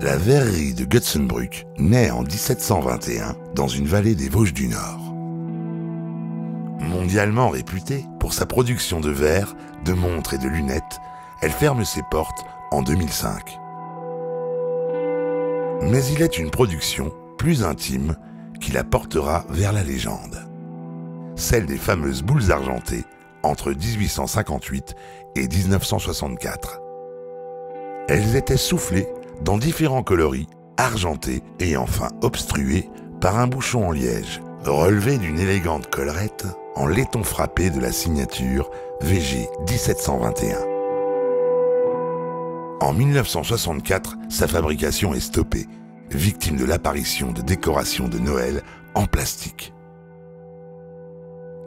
La verrerie de Götzenbrück naît en 1721 dans une vallée des Vosges du Nord. Mondialement réputée pour sa production de verres, de montres et de lunettes, elle ferme ses portes en 2005. Mais il est une production plus intime qui la portera vers la légende. Celle des fameuses boules argentées entre 1858 et 1964. Elles étaient soufflées dans différents coloris, argentées et enfin obstruées par un bouchon en liège, relevé d'une élégante collerette en laiton frappé de la signature VG 1721. En 1964, sa fabrication est stoppée, victime de l'apparition de décorations de Noël en plastique.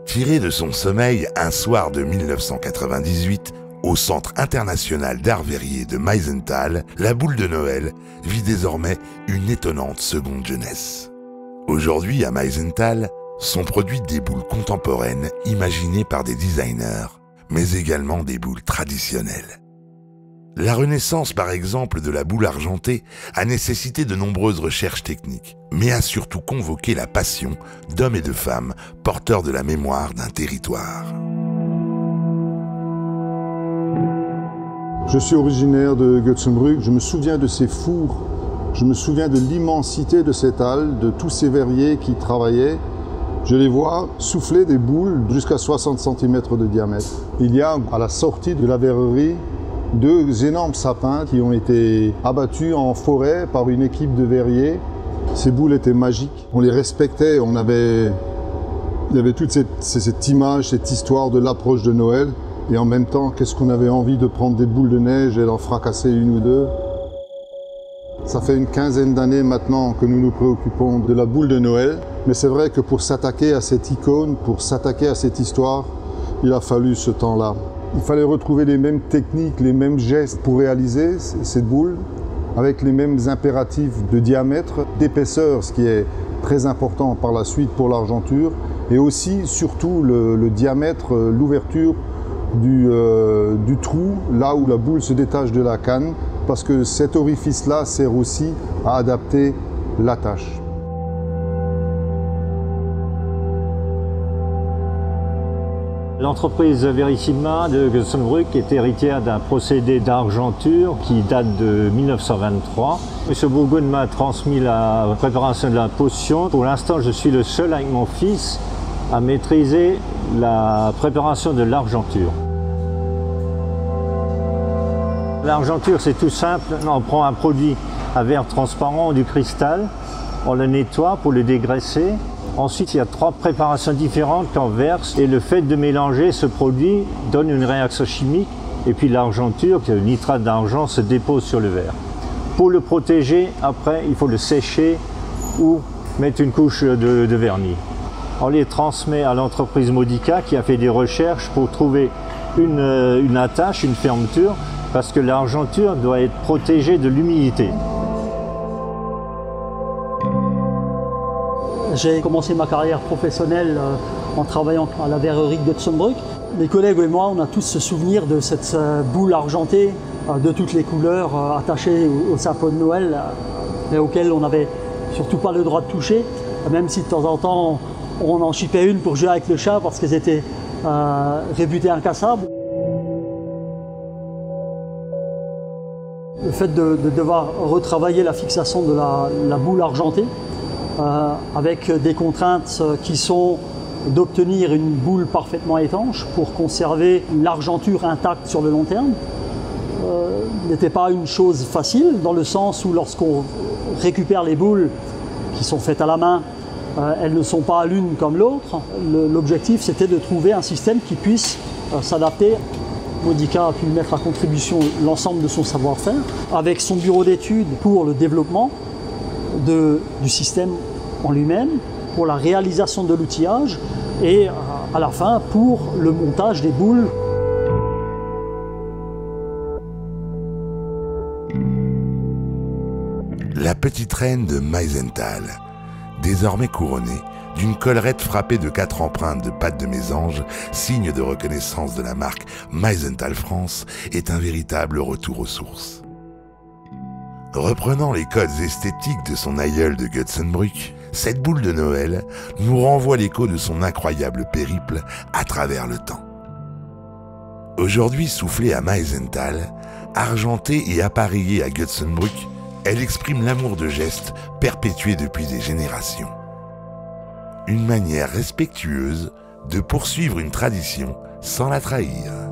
Tirée de son sommeil un soir de 1998, au Centre international d'art verrier de Meisenthal, la boule de Noël vit désormais une étonnante seconde jeunesse. Aujourd'hui, à Meisenthal, sont produites des boules contemporaines imaginées par des designers, mais également des boules traditionnelles. La renaissance, par exemple, de la boule argentée a nécessité de nombreuses recherches techniques, mais a surtout convoqué la passion d'hommes et de femmes porteurs de la mémoire d'un territoire. Je suis originaire de Götzenbrück, je me souviens de ces fours, je me souviens de l'immensité de cette halle, de tous ces verriers qui travaillaient. Je les vois souffler des boules jusqu'à 60 cm de diamètre. Il y a à la sortie de la verrerie 2 énormes sapins qui ont été abattus en forêt par une équipe de verriers. Ces boules étaient magiques, on les respectait, il y avait toute cette image, cette histoire de l'approche de Noël. Et en même temps, qu'est-ce qu'on avait envie de prendre des boules de neige et d'en fracasser une ou deux. Ça fait une quinzaine d'années maintenant que nous nous préoccupons de la boule de Noël. Mais c'est vrai que pour s'attaquer à cette icône, pour s'attaquer à cette histoire, il a fallu ce temps-là. Il fallait retrouver les mêmes techniques, les mêmes gestes pour réaliser cette boule, avec les mêmes impératifs de diamètre, d'épaisseur, ce qui est très important par la suite pour l'argenture, et aussi, surtout, le diamètre, l'ouverture du trou, là où la boule se détache de la canne, parce que cet orifice-là sert aussi à adapter l'attache. L'entreprise Verissima de Götzenbrück est héritière d'un procédé d'argenture qui date de 1923. M. Bourgogne m'a transmis la préparation de la potion. Pour l'instant, je suis le seul avec mon fils à maîtriser la préparation de l'argenture. L'argenture, c'est tout simple. On prend un produit à verre transparent, du cristal, on le nettoie pour le dégraisser. Ensuite, il y a 3 préparations différentes qu'on verse et le fait de mélanger ce produit donne une réaction chimique et puis l'argenture, le nitrate d'argent, se dépose sur le verre. Pour le protéger, après, il faut le sécher ou mettre une couche de vernis. On les transmet à l'entreprise Modica qui a fait des recherches pour trouver une attache, une fermeture, parce que l'argenture doit être protégée de l'humidité. J'ai commencé ma carrière professionnelle en travaillant à la verrerie de Götzenbrück. Mes collègues et moi, on a tous ce souvenir de cette boule argentée de toutes les couleurs attachée au sapin de Noël et auquel on n'avait surtout pas le droit de toucher, même si de temps en temps on en chipait une pour jouer avec le chat parce qu'elles étaient réputées incassables. Le fait de devoir retravailler la fixation de la boule argentée avec des contraintes qui sont d'obtenir une boule parfaitement étanche pour conserver l'argenture intacte sur le long terme n'était pas une chose facile, dans le sens où lorsqu'on récupère les boules qui sont faites à la main, elles ne sont pas l'une comme l'autre. L'objectif, c'était de trouver un système qui puisse s'adapter. Modica a pu mettre à contribution l'ensemble de son savoir-faire avec son bureau d'études pour le développement du système en lui-même, pour la réalisation de l'outillage et à la fin pour le montage des boules. La petite reine de Meisenthal, désormais couronnée d'une collerette frappée de 4 empreintes de pattes de mésange, signe de reconnaissance de la marque Meisenthal France, est un véritable retour aux sources. Reprenant les codes esthétiques de son aïeul de Götzenbrück, cette boule de Noël nous renvoie l'écho de son incroyable périple à travers le temps. Aujourd'hui soufflée à Meisenthal, argentée et appareillée à Götzenbrück, elle exprime l'amour de geste perpétué depuis des générations. Une manière respectueuse de poursuivre une tradition sans la trahir.